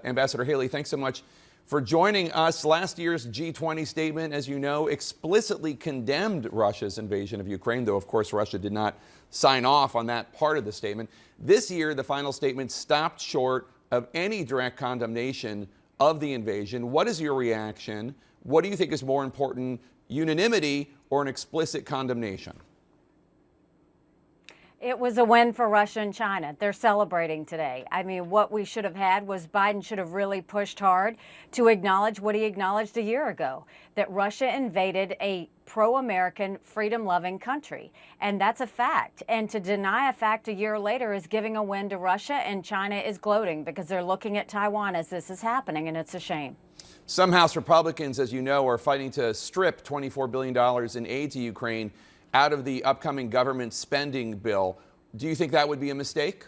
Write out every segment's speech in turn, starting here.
Ambassador Haley, thanks so much for joining us. Last year's G20 statement, as you know, explicitly condemned Russia's invasion of Ukraine, though, of course, Russia did not sign off on that part of the statement. This year, the final statement stopped short of any direct condemnation of the invasion. What is your reaction? What do you think is more important, unanimity or an explicit condemnation? It was a win for Russia and China. They're celebrating today. I mean, what we should have had was Biden should have really pushed hard to acknowledge what he acknowledged a year ago, that Russia invaded a pro-American, freedom-loving country. And that's a fact. And to deny a fact a year later is giving a win to Russia, and China is gloating because they're looking at Taiwan as this is happening, and it's a shame. Some House Republicans, as you know, are fighting to strip $24 billion in aid to Ukraine out of the upcoming government spending bill. Do you think that would be a mistake?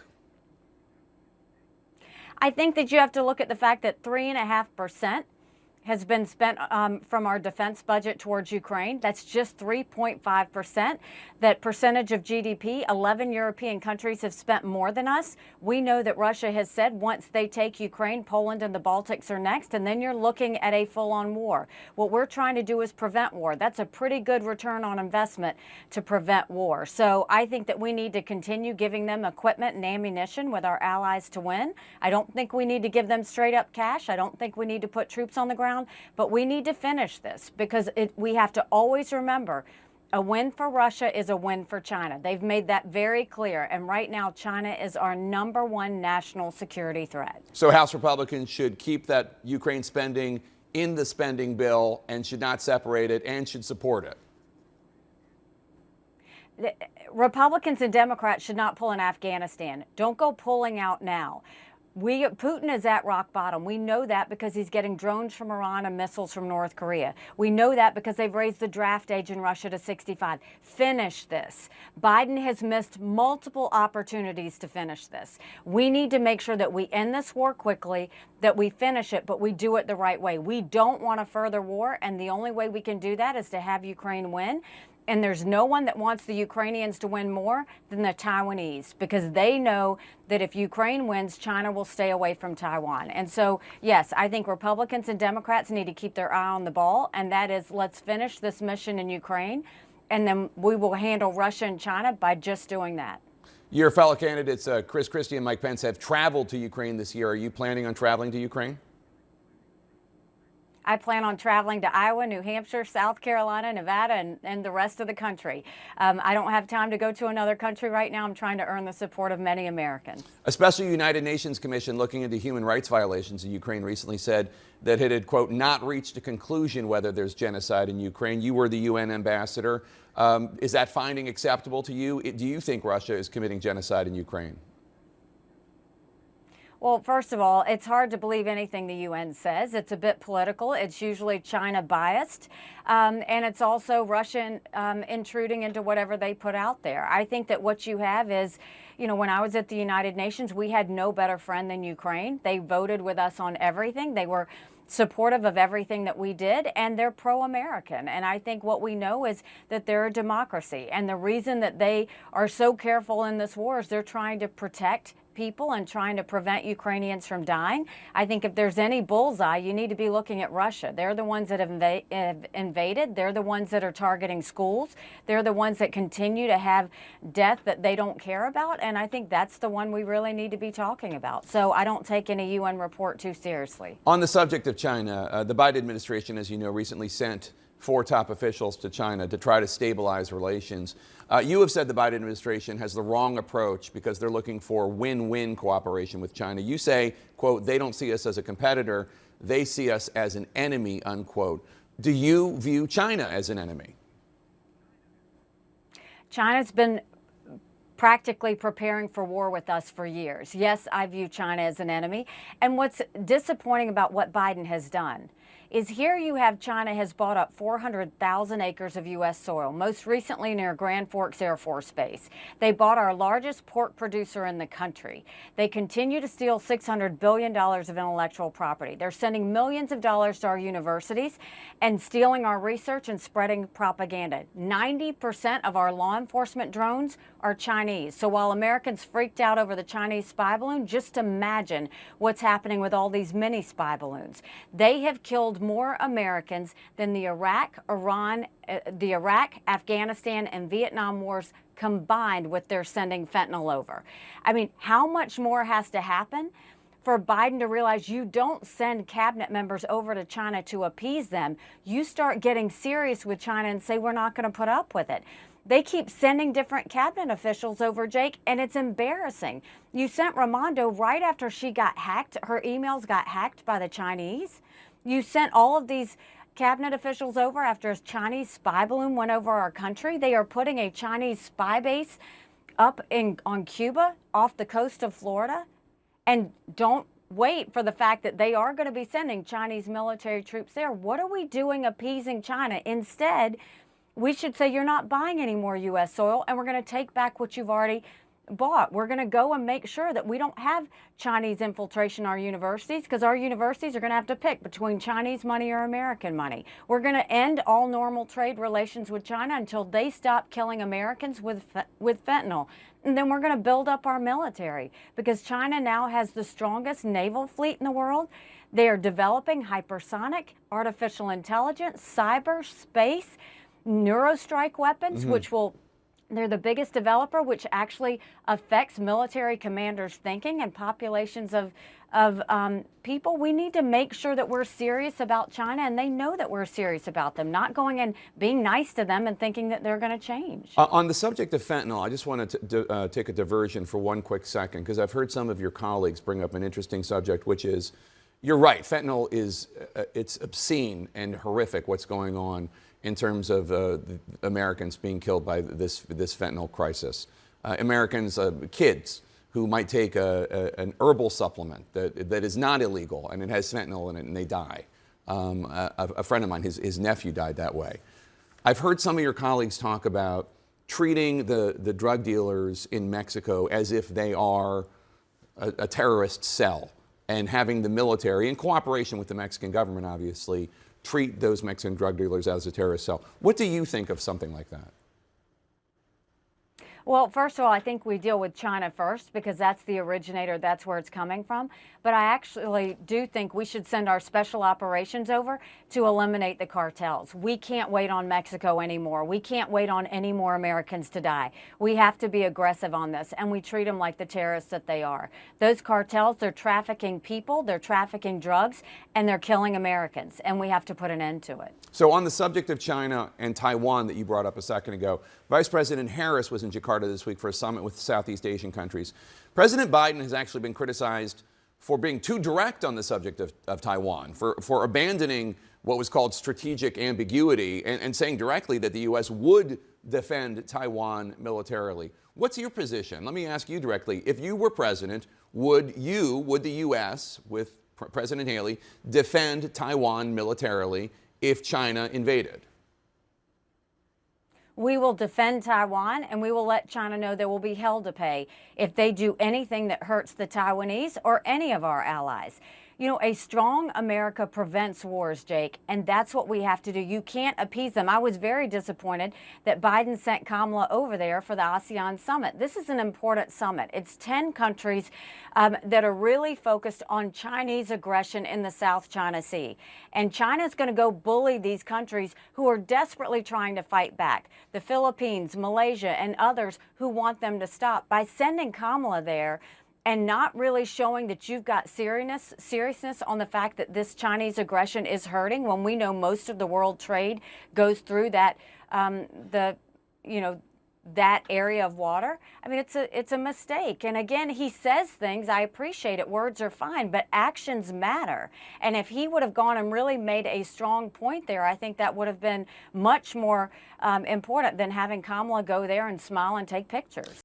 I think that you have to look at the fact that 3.5% has been spent from our defense budget towards Ukraine. That's just 3.5%. That percentage of GDP, 11 European countries have spent more than us. We know that Russia has said once they take Ukraine, Poland and the Baltics are next, and then you're looking at a full-on war. What we're trying to do is prevent war. That's a pretty good return on investment to prevent war. So I think that we need to continue giving them equipment and ammunition with our allies to win. I don't think we need to give them straight up cash. I don't think we need to put troops on the ground. But we need to finish this because we have to always remember a win for Russia is a win for China. They've made that very clear. And right now, China is our #1 national security threat. So House Republicans should keep that Ukraine spending in the spending bill and should not separate it and should support it. Republicans and Democrats should not pull in Afghanistan. Don't go pulling out now. Putin is at rock bottom. We know that because he's getting drones from Iran and missiles from North Korea. We know that because they've raised the draft age in Russia to 65. Finish this. Biden has missed multiple opportunities to finish this. We need to make sure that we end this war quickly, that we finish it, but we do it the right way. We don't want a further war, and the only way we can do that is to have Ukraine win. And there's no one that wants the Ukrainians to win more than the Taiwanese, because they know that if Ukraine wins, China will stay away from Taiwan. And so, yes, I think Republicans and Democrats need to keep their eye on the ball, and that is, let's finish this mission in Ukraine, and then we will handle Russia and China by just doing that. Your fellow candidates, Chris Christie and Mike Pence, have traveled to Ukraine this year. Are you planning on traveling to Ukraine? I plan on traveling to Iowa, New Hampshire, South Carolina, Nevada, and the rest of the country. I don't have time to go to another country right now. I'm trying to earn the support of many Americans. A special United Nations commission looking into human rights violations in Ukraine recently said that it had, quote, not reached a conclusion whether there's genocide in Ukraine. You were the UN ambassador. Is that finding acceptable to you? Do you think Russia is committing genocide in Ukraine? Well, first of all, it's hard to believe anything the UN says. It's a bit political. It's usually China biased. And it's also Russian intruding into whatever they put out there. I think that what you have is, you know, when I was at the United Nations, we had no better friend than Ukraine. They voted with us on everything. They were supportive of everything that we did, and they're pro-American. And I think what we know is that they're a democracy. And the reason that they are so careful in this war is they're trying to protect people and trying to prevent Ukrainians from dying. I think if there's any bullseye, you need to be looking at Russia. They're the ones that have invaded. They're the ones that are targeting schools. They're the ones that continue to have death that they don't care about. And I think that's the one we really need to be talking about. So I don't take any UN report too seriously. On the subject of China, the Biden administration, as you know, recently sent 4 top officials to China to try to stabilize relations. You have said the Biden administration has the wrong approach because they're looking for win-win cooperation with China. You say, quote, they don't see us as a competitor, they see us as an enemy, unquote. Do you view China as an enemy? China's been practically preparing for war with us for years. Yes, I view China as an enemy. And what's disappointing about what Biden has done is here you have China has bought up 400,000 acres of U.S. soil, most recently near Grand Forks Air Force Base. They bought our largest pork producer in the country. They continue to steal $600 billion of intellectual property. They're sending millions of dollars to our universities and stealing our research and spreading propaganda. 90% of our law enforcement drones are Chinese. So while Americans freaked out over the Chinese spy balloon, just imagine what's happening with all these mini spy balloons. They have killed more Americans than the Iraq, Afghanistan, and Vietnam wars combined with their sending fentanyl over. I mean, how much more has to happen for Biden to realize you don't send cabinet members over to China to appease them? You start getting serious with China and say, we're not going to put up with it. They keep sending different cabinet officials over, Jake, and it's embarrassing. You sent Raimondo right after she got hacked. Her emails got hacked by the Chinese. You sent all of these cabinet officials over after a Chinese spy balloon went over our country. They are putting a Chinese spy base up on Cuba off the coast of Florida. And don't wait for the fact that they are going to be sending Chinese military troops there. What are we doing appeasing China? Instead, we should say you're not buying any more U.S. soil, and we're going to take back what you've already bought. We're going to go and make sure that we don't have Chinese infiltration in our universities, because our universities are going to have to pick between Chinese money or American money. We're going to end all normal trade relations with China until they stop killing Americans with fentanyl. And then we're going to build up our military, because China now has the strongest naval fleet in the world. They are developing hypersonic, artificial intelligence, cyber, space, neurostrike weapons, they're the biggest developer, which actually affects military commanders' thinking and populations of people. We need to make sure that we're serious about China, and they know that we're serious about them, not going and being nice to them and thinking that they're going to change. On the subject of fentanyl, I just want to take a diversion for one quick second, because I've heard some of your colleagues bring up an interesting subject, which is, you're right, fentanyl is it's obscene and horrific what's going on in terms of Americans being killed by this fentanyl crisis. Americans, kids who might take an herbal supplement that is not illegal and it has fentanyl in it, and they die. A friend of mine, his nephew died that way. I've heard some of your colleagues talk about treating the drug dealers in Mexico as if they are a terrorist cell, and having the military, in cooperation with the Mexican government, obviously, treat those Mexican drug dealers as a terrorist cell. What do you think of something like that? Well, first of all, I think we deal with China first, because that's the originator, that's where it's coming from. But I actually do think we should send our special operations over to eliminate the cartels. We can't wait on Mexico anymore. We can't wait on any more Americans to die. We have to be aggressive on this, and we treat them like the terrorists that they are. Those cartels, they're trafficking people, they're trafficking drugs, and they're killing Americans, and we have to put an end to it. So on the subject of China and Taiwan that you brought up a second ago, Vice President Harris was in Jakarta this week for a summit with Southeast Asian countries. President Biden has actually been criticized for being too direct on the subject of Taiwan, for abandoning what was called strategic ambiguity and saying directly that the U.S. would defend Taiwan militarily. What's your position? Let me ask you directly. If you were president, would the U.S., with President Haley, defend Taiwan militarily if China invaded? We will defend Taiwan, and we will let China know there will be hell to pay if they do anything that hurts the Taiwanese or any of our allies. You know, a strong America prevents wars, Jake, and that's what we have to do. You can't appease them. I was very disappointed that Biden sent Kamala over there for the ASEAN summit. This is an important summit. It's 10 countries that are really focused on Chinese aggression in the South China Sea. And China's going to go bully these countries who are desperately trying to fight back. The Philippines, Malaysia, and others who want them to stop. By sending Kamala there, and not really showing that you've got seriousness on the fact that this Chinese aggression is hurting, when we know most of the world trade goes through that, that area of water. I mean, it's a mistake. And again, he says things, I appreciate it, words are fine, but actions matter. And if he would have gone and really made a strong point there, I think that would have been much more important than having Kamala go there and smile and take pictures.